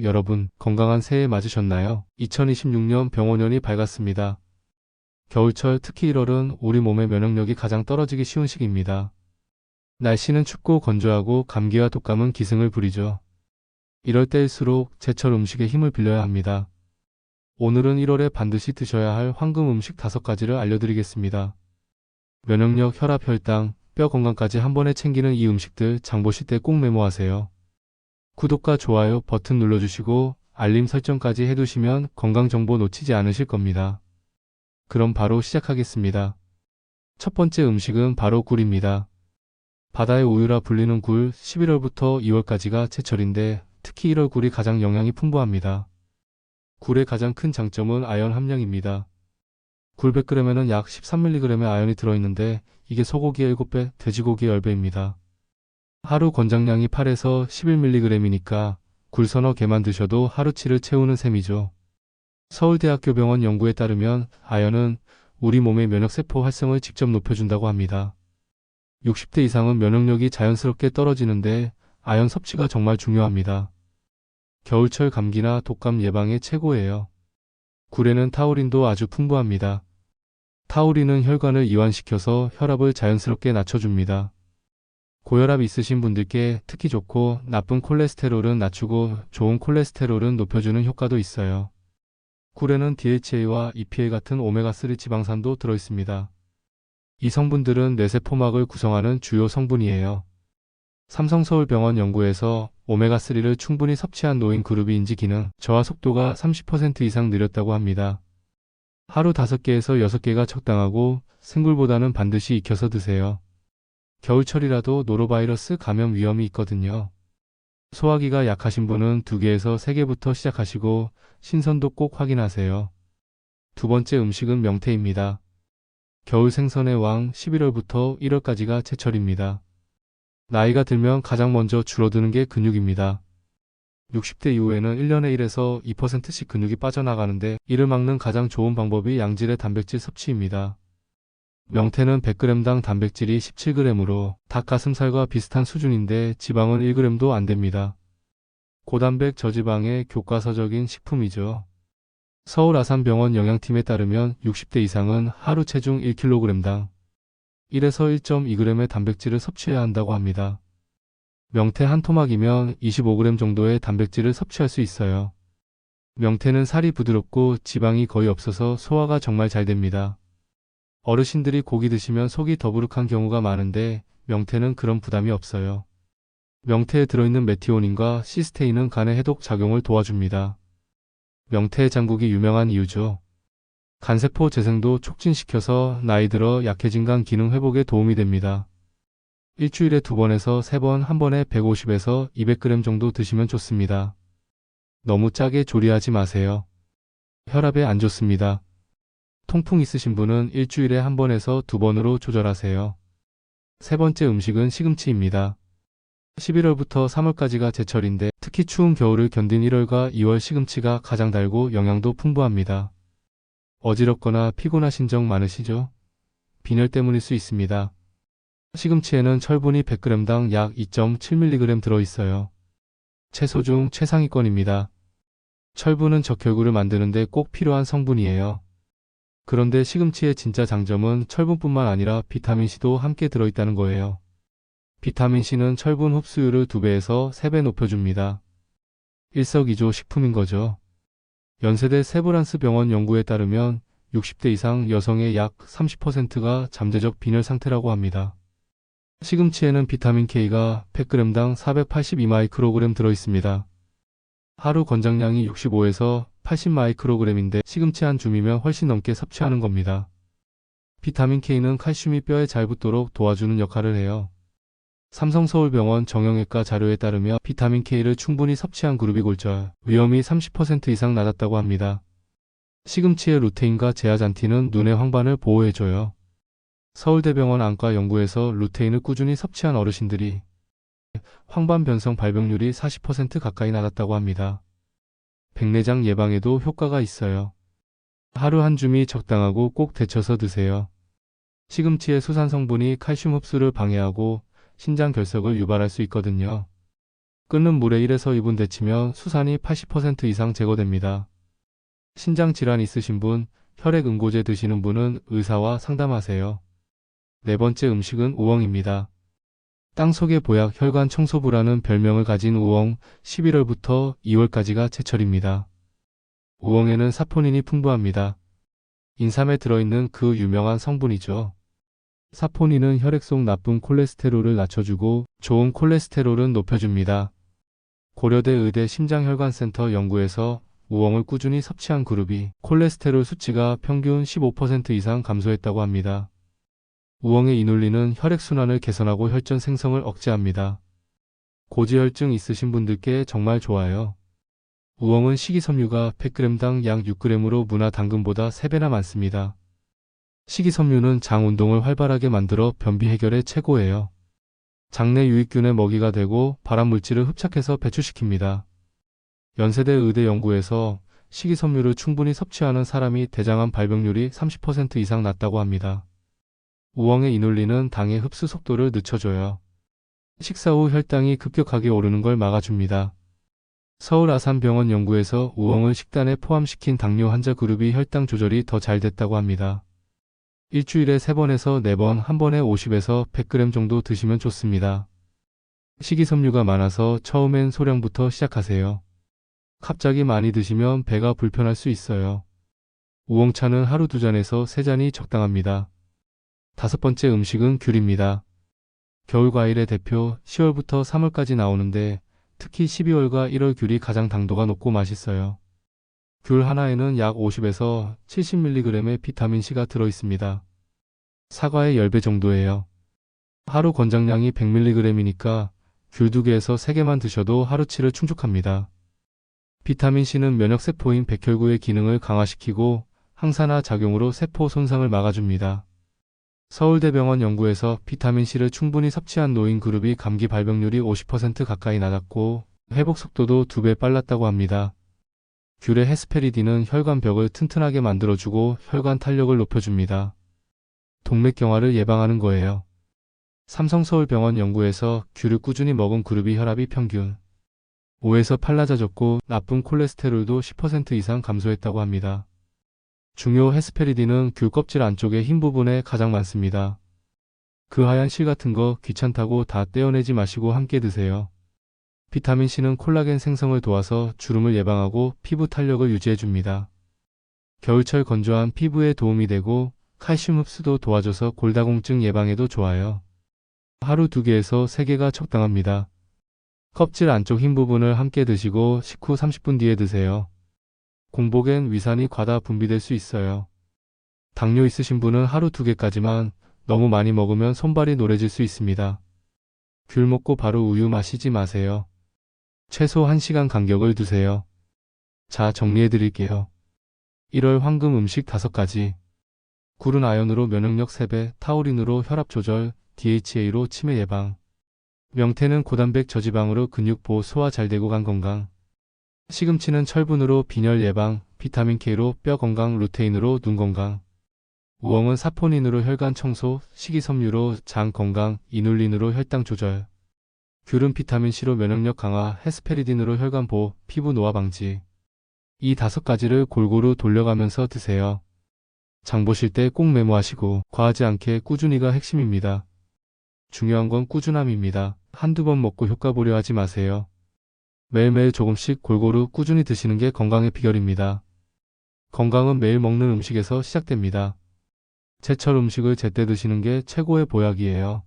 여러분, 건강한 새해 맞으셨나요? 2026년 병원연이 밝았습니다. 겨울철 특히 1월은 우리 몸의 면역력이 가장 떨어지기 쉬운 시기입니다. 날씨는 춥고 건조하고 감기와 독감은 기승을 부리죠. 이럴 때일수록 제철 음식에 힘을 빌려야 합니다. 오늘은 1월에 반드시 드셔야 할 황금 음식 5가지를 알려드리겠습니다. 면역력, 혈압, 혈당, 뼈 건강까지 한 번에 챙기는 이 음식들 장 보실 때 꼭 메모하세요. 구독과 좋아요 버튼 눌러주시고 알림 설정까지 해두시면 건강정보 놓치지 않으실 겁니다. 그럼 바로 시작하겠습니다. 첫 번째 음식은 바로 굴입니다. 바다의 우유라 불리는 굴, 11월부터 2월까지가 제철인데 특히 1월 굴이 가장 영양이 풍부합니다. 굴의 가장 큰 장점은 아연 함량입니다. 굴 100g에는 약 13mg의 아연이 들어있는데 이게 소고기의 7배, 돼지고기의 10배입니다. 하루 권장량이 8에서 11mg이니까 굴 서너 개만 드셔도 하루치를 채우는 셈이죠. 서울대학교 병원 연구에 따르면 아연은 우리 몸의 면역세포 활성을 직접 높여준다고 합니다. 60대 이상은 면역력이 자연스럽게 떨어지는데 아연 섭취가 정말 중요합니다. 겨울철 감기나 독감 예방에 최고예요. 굴에는 타우린도 아주 풍부합니다. 타우린은 혈관을 이완시켜서 혈압을 자연스럽게 낮춰줍니다. 고혈압 있으신 분들께 특히 좋고 나쁜 콜레스테롤은 낮추고 좋은 콜레스테롤은 높여주는 효과도 있어요. 굴에는 DHA와 EPA 같은 오메가3 지방산도 들어있습니다. 이 성분들은 뇌세포막을 구성하는 주요 성분이에요. 삼성서울병원 연구에서 오메가3를 충분히 섭취한 노인 그룹이 인지 기능 저하 속도가 30% 이상 느렸다고 합니다. 하루 5개에서 6개가 적당하고 생굴보다는 반드시 익혀서 드세요. 겨울철이라도 노로바이러스 감염 위험이 있거든요. 소화기가 약하신 분은 2개에서 3개부터 시작하시고 신선도 꼭 확인하세요. 두 번째 음식은 명태입니다. 겨울 생선의 왕 11월부터 1월까지가 제철입니다. 나이가 들면 가장 먼저 줄어드는 게 근육입니다. 60대 이후에는 1년에 1에서 2%씩 근육이 빠져나가는데 이를 막는 가장 좋은 방법이 양질의 단백질 섭취입니다. 명태는 100g당 단백질이 17g으로 닭가슴살과 비슷한 수준인데 지방은 1g도 안 됩니다. 고단백 저지방의 교과서적인 식품이죠. 서울 아산병원 영양팀에 따르면 60대 이상은 하루 체중 1kg당 1에서 1.2g의 단백질을 섭취해야 한다고 합니다. 명태 한 토막이면 25g 정도의 단백질을 섭취할 수 있어요. 명태는 살이 부드럽고 지방이 거의 없어서 소화가 정말 잘 됩니다. 어르신들이 고기 드시면 속이 더부룩한 경우가 많은데 명태는 그런 부담이 없어요. 명태에 들어있는 메티오닌과 시스테인은 간의 해독 작용을 도와줍니다. 명태의 장국이 유명한 이유죠. 간세포 재생도 촉진시켜서 나이 들어 약해진 간 기능 회복에 도움이 됩니다. 일주일에 2번에서 3번 한 번에 150에서 200g 정도 드시면 좋습니다. 너무 짜게 조리하지 마세요. 혈압에 안 좋습니다. 통풍 있으신 분은 일주일에 1번에서 2번으로 조절하세요. 세 번째 음식은 시금치입니다. 11월부터 3월까지가 제철인데 특히 추운 겨울을 견딘 1월과 2월 시금치가 가장 달고 영양도 풍부합니다. 어지럽거나 피곤하신 적 많으시죠? 빈혈 때문일 수 있습니다. 시금치에는 철분이 100g당 약 2.7mg 들어있어요. 채소 중 최상위권입니다. 철분은 적혈구를 만드는데 꼭 필요한 성분이에요. 그런데 시금치의 진짜 장점은 철분뿐만 아니라 비타민C도 함께 들어있다는 거예요. 비타민C는 철분 흡수율을 2배에서 3배 높여줍니다. 일석이조 식품인 거죠. 연세대 세브란스 병원 연구에 따르면 60대 이상 여성의 약 30%가 잠재적 빈혈 상태라고 합니다. 시금치에는 비타민 K가 100g당 482마이크로그램 들어있습니다. 하루 권장량이 65에서 80마이크로그램인데 시금치 한 줌이면 훨씬 넘게 섭취하는 겁니다. 비타민 K는 칼슘이 뼈에 잘 붙도록 도와주는 역할을 해요. 삼성서울병원 정형외과 자료에 따르면 비타민 K를 충분히 섭취한 그룹이 골절 위험이 30% 이상 낮았다고 합니다. 시금치의 루테인과 제아잔틴은 눈의 황반을 보호해줘요. 서울대병원 안과 연구에서 루테인을 꾸준히 섭취한 어르신들이 황반 변성 발병률이 40% 가까이 낮았다고 합니다. 백내장 예방에도 효과가 있어요. 하루 한 줌이 적당하고 꼭 데쳐서 드세요. 시금치의 수산 성분이 칼슘 흡수를 방해하고 신장 결석을 유발할 수 있거든요. 끓는 물에 1에서 2분 데치면 수산이 80% 이상 제거됩니다. 신장 질환 있으신 분, 혈액 응고제 드시는 분은 의사와 상담하세요. 네 번째 음식은 우엉입니다. 땅속의 보약 혈관 청소부라는 별명을 가진 우엉, 11월부터 2월까지가 제철입니다. 우엉에는 사포닌이 풍부합니다. 인삼에 들어있는 그 유명한 성분이죠. 사포닌은 혈액 속 나쁜 콜레스테롤을 낮춰주고 좋은 콜레스테롤은 높여줍니다. 고려대 의대 심장혈관센터 연구에서 우엉을 꾸준히 섭취한 그룹이 콜레스테롤 수치가 평균 15% 이상 감소했다고 합니다. 우엉의 이눌린은 혈액순환을 개선하고 혈전 생성을 억제합니다. 고지혈증 있으신 분들께 정말 좋아요. 우엉은 식이섬유가 100g당 약 6g으로 문화 당근보다 3배나 많습니다. 식이섬유는 장 운동을 활발하게 만들어 변비 해결에 최고예요. 장내 유익균의 먹이가 되고 발암물질을 흡착해서 배출시킵니다. 연세대 의대 연구에서 식이섬유를 충분히 섭취하는 사람이 대장암 발병률이 30% 이상 낮다고 합니다. 우엉의 이눌린은 당의 흡수 속도를 늦춰줘요. 식사 후 혈당이 급격하게 오르는 걸 막아줍니다. 서울 아산병원 연구에서 우엉을 식단에 포함시킨 당뇨 환자 그룹이 혈당 조절이 더 잘 됐다고 합니다. 일주일에 3번에서 4번, 한 번에 50에서 100g 정도 드시면 좋습니다. 식이섬유가 많아서 처음엔 소량부터 시작하세요. 갑자기 많이 드시면 배가 불편할 수 있어요. 우엉차는 하루 2잔에서 3잔이 적당합니다. 다섯 번째 음식은 귤입니다. 겨울 과일의 대표 10월부터 3월까지 나오는데 특히 12월과 1월 귤이 가장 당도가 높고 맛있어요. 귤 하나에는 약 50에서 70mg의 비타민C가 들어있습니다. 사과의 10배 정도예요. 하루 권장량이 100mg이니까 귤 2개에서 3개만 드셔도 하루치를 충족합니다. 비타민C는 면역세포인 백혈구의 기능을 강화시키고 항산화 작용으로 세포 손상을 막아줍니다. 서울대병원 연구에서 비타민C를 충분히 섭취한 노인 그룹이 감기 발병률이 50% 가까이 낮았고 회복 속도도 2배 빨랐다고 합니다. 귤의 헤스페리딘은 혈관벽을 튼튼하게 만들어주고 혈관 탄력을 높여줍니다. 동맥경화를 예방하는 거예요. 삼성서울병원 연구에서 귤을 꾸준히 먹은 그룹이 혈압이 평균 5에서 8 낮아졌고 나쁜 콜레스테롤도 10% 이상 감소했다고 합니다. 중요 헤스페리딘은 귤 껍질 안쪽의 흰 부분에 가장 많습니다. 그 하얀 실 같은 거 귀찮다고 다 떼어내지 마시고 함께 드세요. 비타민C는 콜라겐 생성을 도와서 주름을 예방하고 피부 탄력을 유지해줍니다. 겨울철 건조한 피부에 도움이 되고 칼슘 흡수도 도와줘서 골다공증 예방에도 좋아요. 하루 2개에서 3개가 적당합니다. 껍질 안쪽 흰 부분을 함께 드시고 식후 30분 뒤에 드세요. 공복엔 위산이 과다 분비될 수 있어요. 당뇨 있으신 분은 하루 2개까지만, 너무 많이 먹으면 손발이 노래질 수 있습니다. 귤 먹고 바로 우유 마시지 마세요. 최소 1시간 간격을 두세요. 자, 정리해 드릴게요. 1월 황금 음식 5가지. 굴은 아연으로 면역력 3배, 타우린으로 혈압 조절, DHA로 치매 예방. 명태는 고단백 저지방으로 근육 보호 소화 잘 되고 간 건강. 시금치는 철분으로 빈혈 예방, 비타민 K로 뼈 건강, 루테인으로 눈 건강. 우엉은 사포닌으로 혈관 청소, 식이섬유로 장 건강, 이눌린으로 혈당 조절. 귤은 비타민C로 면역력 강화, 헤스페리딘으로 혈관 보호, 피부 노화 방지. 이 5가지를 골고루 돌려가면서 드세요. 장 보실 때 꼭 메모하시고 과하지 않게 꾸준히가 핵심입니다. 중요한 건 꾸준함입니다. 한두 번 먹고 효과 보려 하지 마세요. 매일매일 조금씩 골고루 꾸준히 드시는 게 건강의 비결입니다. 건강은 매일 먹는 음식에서 시작됩니다. 제철 음식을 제때 드시는 게 최고의 보약이에요.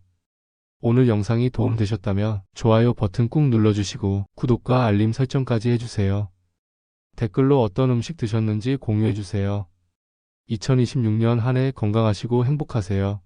오늘 영상이 도움되셨다면 좋아요 버튼 꾹 눌러주시고 구독과 알림 설정까지 해주세요. 댓글로 어떤 음식 드셨는지 공유해주세요. 2026년 한 해 건강하시고 행복하세요.